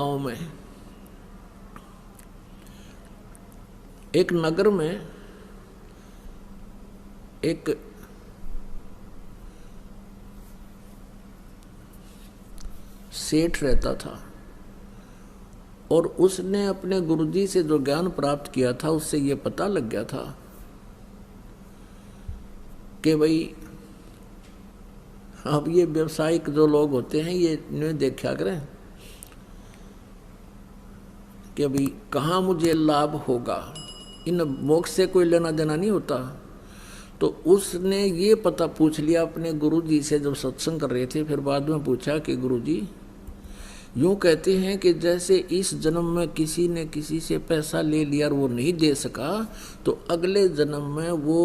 गाँव में एक नगर में एक सेठ रहता था और उसने अपने गुरुजी से जो ज्ञान प्राप्त किया था उससे ये पता लग गया था कि भाई अब ये व्यवसायिक जो लोग होते हैं ये इन्हें देखा करें कि भाई कहाँ मुझे लाभ होगा, इन मोक्ष से कोई लेना देना नहीं होता। तो उसने ये पता पूछ लिया अपने गुरुजी से जब सत्संग कर रहे थे, फिर बाद में पूछा कि गुरुजी यूँ कहते हैं कि जैसे इस जन्म में किसी ने किसी से पैसा ले लिया और वो नहीं दे सका तो अगले जन्म में वो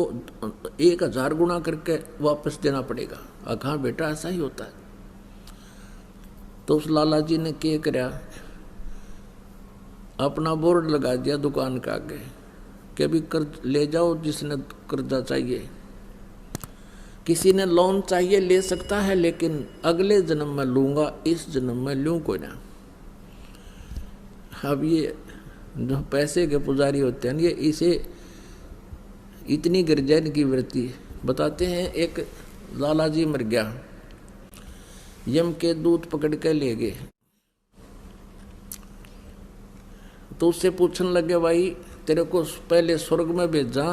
1000 गुना करके वापस देना पड़ेगा। हाँ बेटा ऐसा ही होता है। तो उस लाला जी ने क्या कराया, अपना बोर्ड लगा दिया दुकान के आगे कि अभी कर्ज ले जाओ, जिसने कर्जा चाहिए, किसी ने लोन चाहिए ले सकता है, लेकिन अगले जन्म में लूँगा, इस जन्म में लूँ कोई ना। अब ये जो पैसे के पुजारी होते हैं ये इसे इतनी गिरजन की वृत्ति बताते हैं। एक लाला जी मर गया, यम के दूत पकड़ के ले गए तो उससे पूछने लगे भाई तेरे को पहले स्वर्ग में भेजा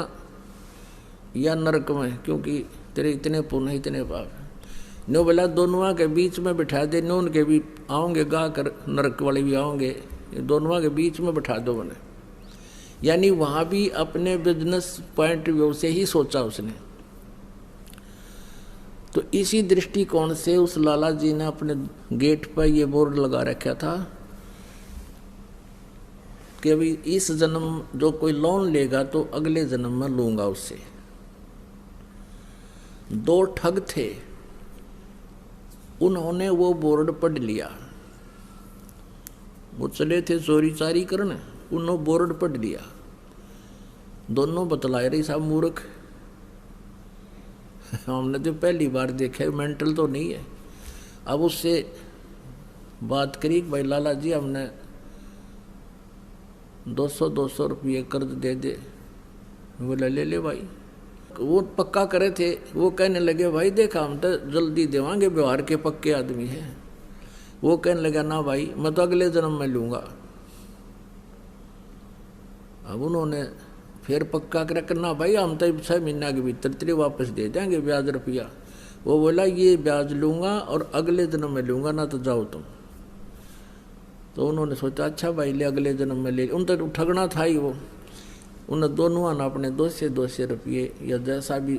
या नरक में, क्योंकि तेरे इतने पुण्य इतने पाप। नो बोला दोनों के बीच में बिठा दे, नून के भी आओगे गा कर नरक वाले भी आओगे, दोनों के बीच में बिठा दो मैंने। यानी वहाँ भी अपने बिजनेस पॉइंट व्यू से ही सोचा उसने। तो इसी दृष्टिकोण से उस लाला जी ने अपने गेट पर ये बोर्ड लगा रखा था कि अभी इस जन्म जो कोई लोन लेगा तो अगले जन्म में लूँगा उससे। 2 ठग थे, उन्होंने वो बोर्ड पढ़ लिया, वो चले थे चोरी चारी करने, उन्होंने बोर्ड पढ़ लिया। दोनों बतलाए रही साहब मूर्ख, हमने तो पहली बार देखा, मेंटल तो नहीं है। अब उससे बात करी भाई लाला जी हमने 200 रुपये कर्ज दे दे। बोला ले ले भाई। वो पक्का करे थे, वो कहने लगे भाई देखा हम तो जल्दी देवांगे, व्यवहार के पक्के आदमी हैं। वो कहने लगा ना भाई मैं तो अगले जन्म में लूँगा। अब उन्होंने फिर पक्का करना भाई हम तो 6 महीने के भीतर तेरे वापस दे देंगे ब्याज रुपया। वो बोला ये ब्याज लूँगा और अगले जन्म में लूँगा, ना तो जाओ तुम। तो उन्होंने सोचा अच्छा भाई ले अगले जन्म में ले। उन तो ठगना था ही वो। उन दोनों ने अपने 200 रुपये या जैसा भी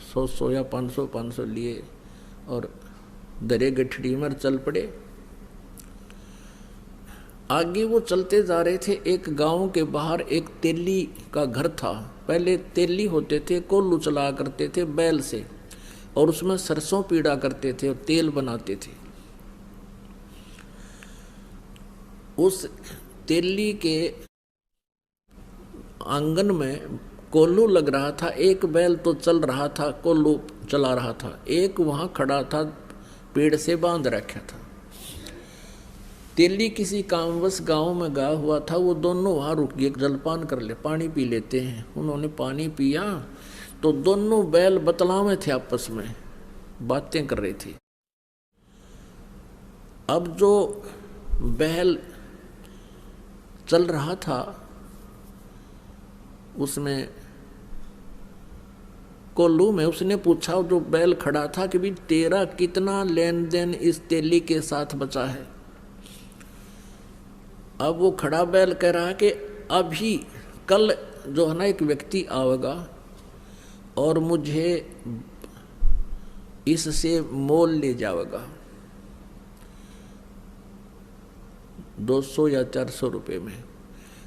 100 या 500 लिए और दरे गठड़ी में चल पड़े। आगे वो चलते जा रहे थे। एक गांव के बाहर एक तेली का घर था। पहले तेली होते थे, कोल्लू चला करते थे बैल से, और उसमें सरसों पीड़ा करते थे और तेल बनाते थे। उस तेली के आंगन में कोल्लू लग रहा था। एक बैल तो चल रहा था, कोल्लू चला रहा था, एक वहाँ खड़ा था पेड़ से बांध रखा था। तेली किसी कामवश गांव में गया हुआ था। वो दोनों वहाँ रुक गए, जलपान कर ले, पानी पी लेते हैं। उन्होंने पानी पिया तो दोनों बैल बतलावे थे, आपस में बातें कर रहे थे। अब जो बैल चल रहा था उसमें कोल्लू में उसने पूछा जो बैल खड़ा था कि भी तेरा कितना लेन देन इस तेली के साथ बचा है। अब वो खड़ा बैल कह रहा है कि अभी कल जो है ना एक व्यक्ति आएगा और मुझे इससे मोल ले जाएगा 200 या 400 रुपये में।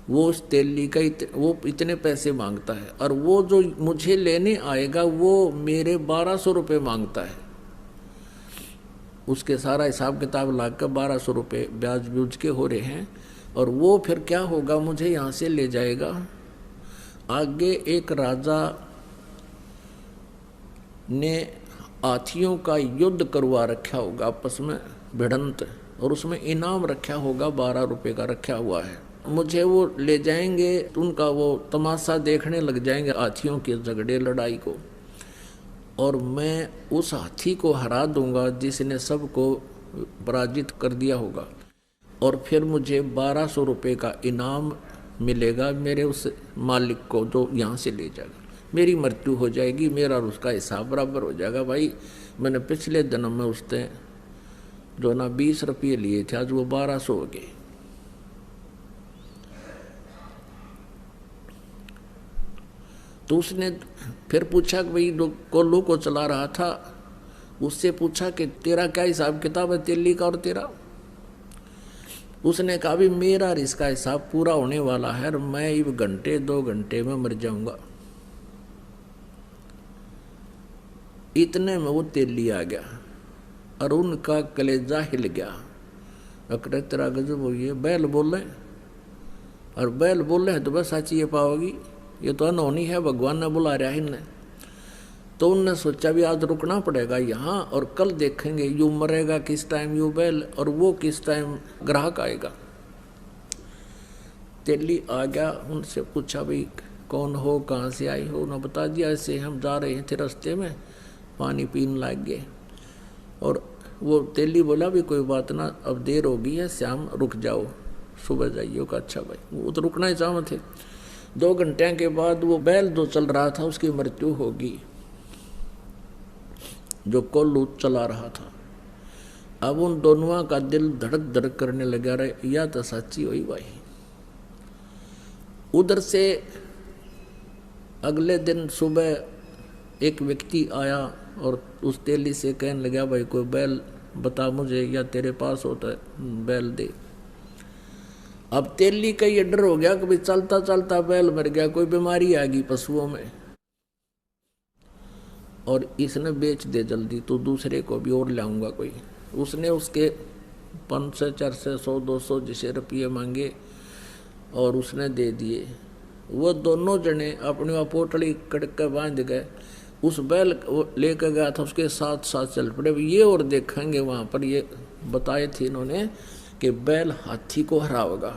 वो उस तेली का वो इतने पैसे मांगता है, और वो जो मुझे लेने आएगा वो मेरे 1200 रुपये मांगता है। उसके सारा हिसाब किताब लाकर 1200 रुपये ब्याज ब्यूज के हो रहे हैं। और वो फिर क्या होगा, मुझे यहाँ से ले जाएगा। आगे एक राजा ने हाथियों का युद्ध करवा रखा होगा, आपस में भिड़ंत और उसमें इनाम रखा होगा, 12 रुपये का रखा हुआ है। मुझे वो ले जाएंगे, उनका वो तमाशा देखने लग जाएंगे हाथियों के झगड़े लड़ाई को, और मैं उस हाथी को हरा दूंगा जिसने सबको पराजित कर दिया होगा, और फिर मुझे 1200 रुपये का इनाम मिलेगा मेरे उस मालिक को जो यहाँ से ले जाएगा। मेरी मृत्यु हो जाएगी, मेरा और उसका हिसाब बराबर हो जाएगा। भाई मैंने पिछले जन्म में उससे जो ना 20 रुपये लिए थे, आज वो 1200 हो गए। तो उसने फिर पूछा कि भाई जो कोल्लू को चला रहा था उससे पूछा कि तेरा क्या हिसाब किताब है तेली का और तेरा? उसने कहा भी मेरा और इसका हिसाब पूरा होने वाला है, और मैं एक घंटे 2 घंटे में मर जाऊंगा। इतने में वो तेली आ गया और उनका कलेजा हिल गया। अकड़े तेरा गजब हो, ये बैल बोले, और बैल बोले है तो बस साची ये पाओगी, ये तो अनहोनी है, भगवान ने बुला रहा है इन्हें। तो उनने सोचा भी आज रुकना पड़ेगा यहाँ, और कल देखेंगे यू मरेगा किस टाइम यू बैल, और वो किस टाइम ग्राहक आएगा। तेली आ गया, उनसे पूछा भाई कौन हो, कहाँ से आई हो? उन्होंने बता दिया ऐसे हम जा रहे थे, रास्ते में पानी पीने लग गए। और वो तेली बोला भी कोई बात ना, अब देर हो गई है, शाम रुक जाओ, सुबह जाइए। का अच्छा भाई, वो तो रुकना ही चाह थे। 2 घंटे के बाद वो बैल जो चल रहा था उसकी मृत्यु होगी, जो कोल्लू चला रहा था। अब उन दोनों का दिल धड़क धड़क करने लगा रहे, या तो सच्ची हुई भाई। उधर से अगले दिन सुबह एक व्यक्ति आया और उस तेली से कहने लगा भाई कोई बैल बता मुझे, या तेरे पास होता है बैल दे। अब तेली का ये डर हो गया कि भाई चलता चलता बैल मर गया, कोई बीमारी आ गई पशुओं में, और इसने बेच दे जल्दी तो दूसरे को भी और लाऊंगा कोई। उसने उसके 500 400 100 200 जिसे रुपये मांगे और उसने दे दिए। वो दोनों जने अपनी वहाँ पोटली कड़क के बांध गए, उस बैल लेकर गया था उसके साथ साथ चल पड़े। ये और देखेंगे वहाँ पर ये बताए थे इन्होंने कि बैल हाथी को हराएगा।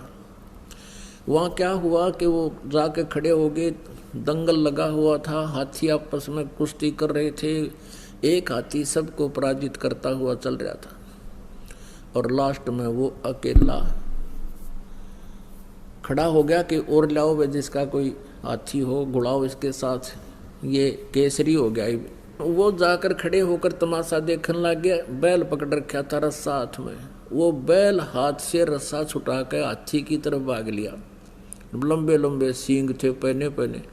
वहाँ क्या हुआ कि वो जाके खड़े हो गए, दंगल लगा हुआ था, हाथी आपस में कुश्ती कर रहे थे, एक हाथी सबको पराजित करता हुआ चल रहा था, और लास्ट में वो अकेला खड़ा हो गया कि और लाओ वे जिसका कोई हाथी हो, घुड़ाओ इसके साथ, ये केसरी हो गया। वो जाकर खड़े होकर तमाशा देखने लग गया। बैल पकड़ रखा था रस्सा हाथ में, वो बैल हाथ से रस्सा छुटा कर हाथी की तरफ भाग लिया। लंबे लंबे सींग थे पहने पहने।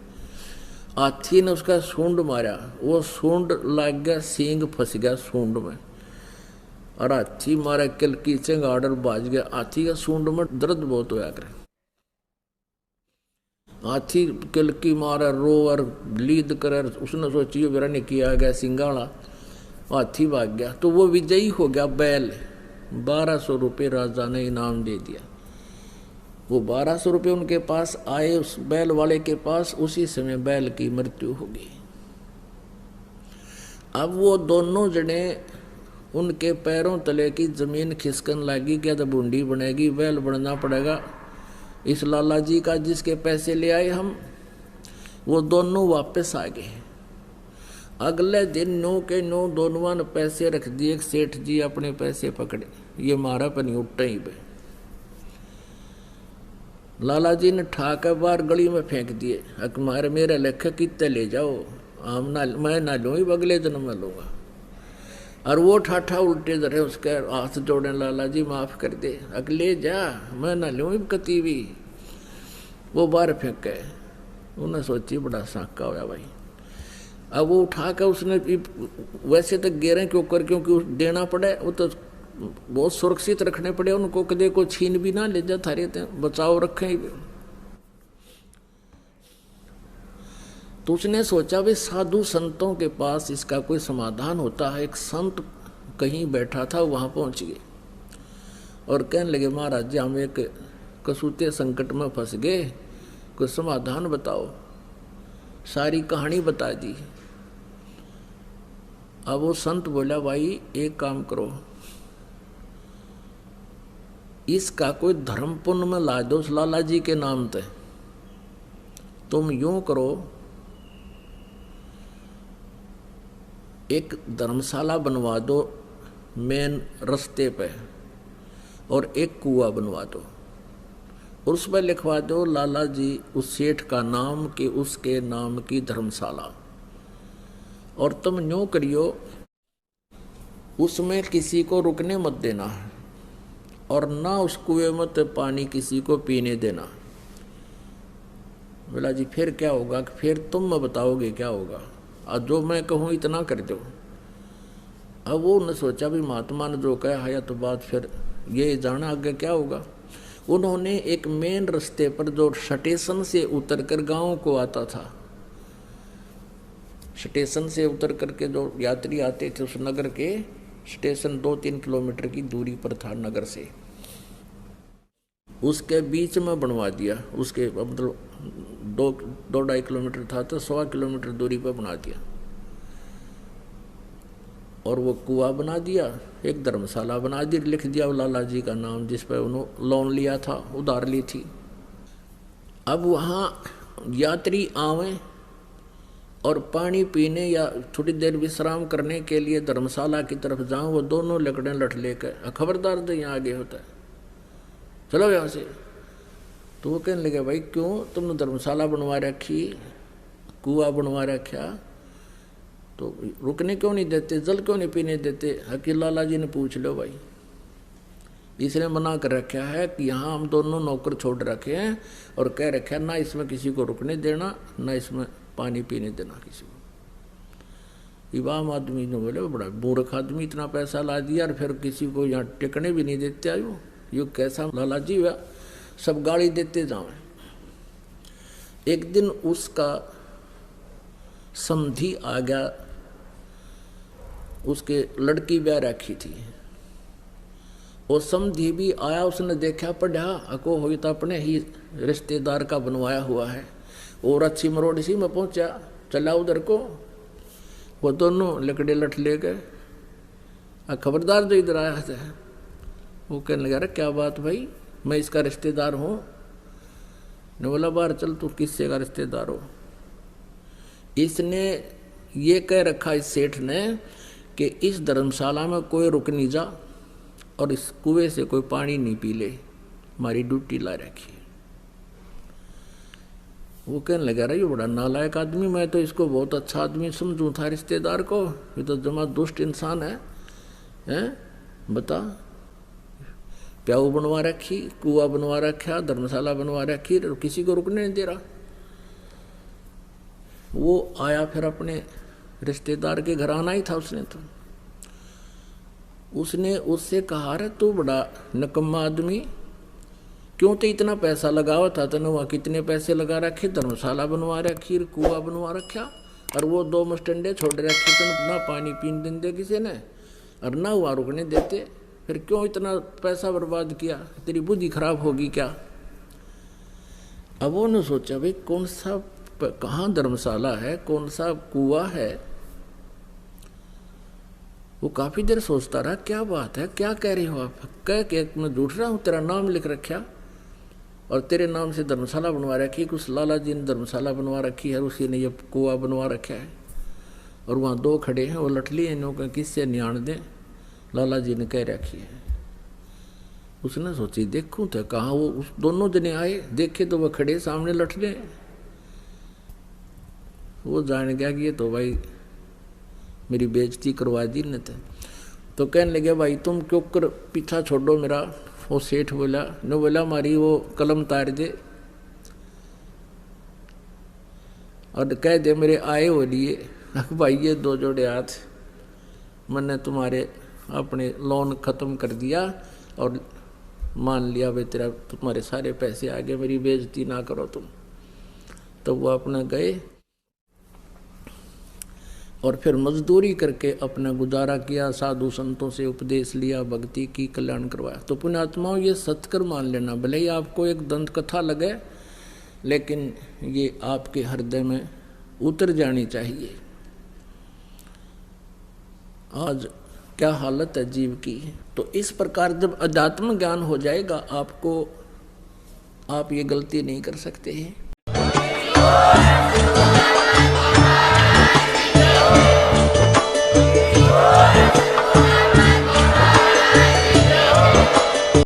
हाथी ने उसका सूंड मारा, वो सूंड लग गया, सींग फंस गया सूंड में, और हाथी मारा किल की चंगाड़ और बाज गया। हाथी का सूंड में दर्द बहुत होया करे। हाथी किलकी मारा, रो और लीद कर, उसने सोची मेरा निकी आ गया सिंगाड़ा, हाथी भाग गया। तो वो विजयी हो गया बैल। 1200 रुपये राजा ने इनाम दे दिया। वो 1200 रुपये उनके पास आए, उस बैल वाले के पास, उसी समय बैल की मृत्यु हो गई। अब वो दोनों जने उनके पैरों तले की जमीन खिसकन लगी, क्या तो बूंदी बनेगी, बैल बनना पड़ेगा इस लाला जी का जिसके पैसे ले आए हम। वो दोनों वापस आ गए। अगले दिन 9 के 9 दोनों ने पैसे रख दिए। सेठ जी अपने पैसे पकड़े, ये मारा पर नहीं उठा ही पे। लाला जी ने ठाकर बाहर गली में फेंक दिए, मारे मेरे लेखे कितने ले जाओ, हम ना मैं ना लूँ, अगले जन्म में लूँगा। और वो ठाठा उल्टे धरे, उसके हाथ जोड़े, लाला जी माफ़ कर दे, अगले जा, मैं ना लूँ कती भी। वो बाहर फेंक गए। उन्हें सोची बड़ा साका होया भाई। अब वो उठा कर उसने, वैसे तो गिरे क्यों कर, क्योंकि देना पड़े, वो तो बहुत सुरक्षित रखने पड़े उनको, कदे को छीन भी ना ले जा, थारे बचाव रखें। तो उसने सोचा भी साधु संतों के पास इसका कोई समाधान होता है। एक संत कहीं बैठा था, वहाँ पहुँच गए और कहने लगे महाराज जी हम एक कसूते संकट में फंस गए, कोई समाधान बताओ। सारी कहानी बता दी। अब वो संत बोला भाई एक काम करो, इसका कोई धर्म पुण्य में ला दो उस लाला जी के नाम पे। तुम यूं करो, एक धर्मशाला बनवा दो मेन रास्ते पे और एक कुआं बनवा दो, उस पर लिखवा दो लाला जी उस सेठ का नाम कि उसके नाम की धर्मशाला। और तुम यूं करियो, उसमें किसी को रुकने मत देना और ना उस कुएं में तो पानी किसी को पीने देना। बोला जी फिर क्या होगा? फिर तुम मैं बताओगे क्या होगा, और जो मैं कहूँ इतना कर दो। अब वो ने सोचा भी महात्मा ने जो कहा है तो बात फिर ये जाना आगे क्या होगा। उन्होंने एक मेन रास्ते पर जो स्टेशन से उतरकर गांव को आता था, स्टेशन से उतर करके जो यात्री आते थे उस नगर के, स्टेशन 2-3 किलोमीटर की दूरी पर था नगर से, उसके बीच में बनवा दिया। उसके मतलब 2-2.5 किलोमीटर था तो 1.25 किलोमीटर दूरी पर बना दिया और वो कुआं बना दिया, एक धर्मशाला बना दी, लिख दिया लाला जी का नाम जिस पर उन्होंने लोन लिया था, उधार ली थी। अब वहाँ यात्री आवे और पानी पीने या थोड़ी देर विश्राम करने के लिए धर्मशाला की तरफ जाऊं, वो दोनों लकड़े लठ लेकर खबरदार तो यहाँ आगे होता है, चलो यहाँ से। तो वो कहने लगे भाई क्यों तुमने धर्मशाला बनवा रखी, कुआं बनवा रखा, तो रुकने क्यों नहीं देते, जल क्यों नहीं पीने देते? हकील लाला जी ने पूछ लो भाई, इसने मना कर रखा है कि यहाँ हम दोनों नौकर छोड़ रखे हैं और कह रखा है ना इसमें किसी को रुकने देना, ना इसमें पानी पीने देना किसी को। इमाम आदमी ने बोले बड़ा मूर्ख आदमी, इतना पैसा ला दिया और फिर किसी को यहाँ टिकने भी नहीं देते। आयु यो कैसा लाला जी हुआ, सब गाली देते जाओ। एक दिन उसका समधी आ गया, उसके लड़की ब्याह रखी थी, और समधी भी आया, उसने देखा पढ़ा अको हो तो अपने ही रिश्तेदार का बनवाया हुआ है, और अच्छी मरोड़ सी में पहुंचा, चला उधर को। वो दोनों लकड़े लठ ले गए, खबरदार जो इधर आया था। वो कहने लगा अरे क्या बात भाई, मैं इसका रिश्तेदार हूँ। ने बोला बाहर चल, तू किससे का रिश्तेदार हो? इसने ये कह रखा इस सेठ ने कि इस धर्मशाला में कोई रुक नहीं जा और इस कुएं से कोई पानी नहीं पी ले, हमारी ड्यूटी ला रखी है। वो कहने लगा रहा ये बड़ा नालायक आदमी, मैं तो इसको बहुत अच्छा आदमी समझूं था रिश्तेदार को, ये तो जमा दुष्ट इंसान है, हैं? बता, प्याऊ बनवा रखी, कुआं बनवा रखा, धर्मशाला बनवा रखी, किसी को रुकने नहीं दे रहा। वो आया फिर अपने रिश्तेदार के घर आना ही था उसने, तो उसने उससे कहा रे तू बड़ा नकम्मा आदमी, क्यों तो इतना पैसा लगावा था, तने वहाँ कितने पैसे लगा रखे, धर्मशाला बनवा रखी, कुआं बनवा रखा, और वो 2 मस्टंडे छोड़ रखे, तो ना पानी पीने देते किसी ने और ना वहाँ रुकने देते, फिर क्यों इतना पैसा बर्बाद किया, तेरी बुद्धि खराब होगी क्या? अब उन्होंने सोचा भाई कौन सा कहाँ धर्मशाला है, कौन सा कुआं है। वो काफी देर सोचता रहा, क्या बात है, क्या कह रही हो आप? कह के मैं झूठ रहा हूँ, तेरा नाम लिख रखा और तेरे नाम से धर्मशाला बनवा रखी, कुछ लाला जी ने धर्मशाला बनवा रखी है, उसी ने ये कुआं बनवा रखा है, और वहाँ 2 खड़े हैं, वो लटली है, इन्हों किससे न्याण दें, लाला जी ने कह रखी है। उसने सोची देखूं तो कहाँ, वो उस दोनों जने आए, देखे तो वह खड़े सामने लटले। वो जान गया कि ये तो भाई मेरी बेइज्जती करवा दी न। तो कहने लगे भाई तुम क्यों कर पीछा छोड़ो मेरा। वो सेठ बोला, ने बोला मारी वो कलम तार दे और कह दे मेरे आए हो लिए भाई ये 2 जोड़े हाथ, मैंने तुम्हारे अपने लोन ख़त्म कर दिया और मान लिया भाई तेरा तुम्हारे सारे पैसे आ गए, मेरी बेइज्जती ना करो तुम। तो वो अपना गए और फिर मजदूरी करके अपना गुजारा किया, साधु संतों से उपदेश लिया, भक्ति की, कल्याण करवाया। तो पुण्यात्माओं ये सत्कर मान लेना, भले ही आपको एक दंत कथा लगे लेकिन ये आपके हृदय में उतर जानी चाहिए। आज क्या हालत है जीव की। तो इस प्रकार जब अध्यात्म ज्ञान हो जाएगा आपको, आप ये गलती नहीं कर सकते हैं।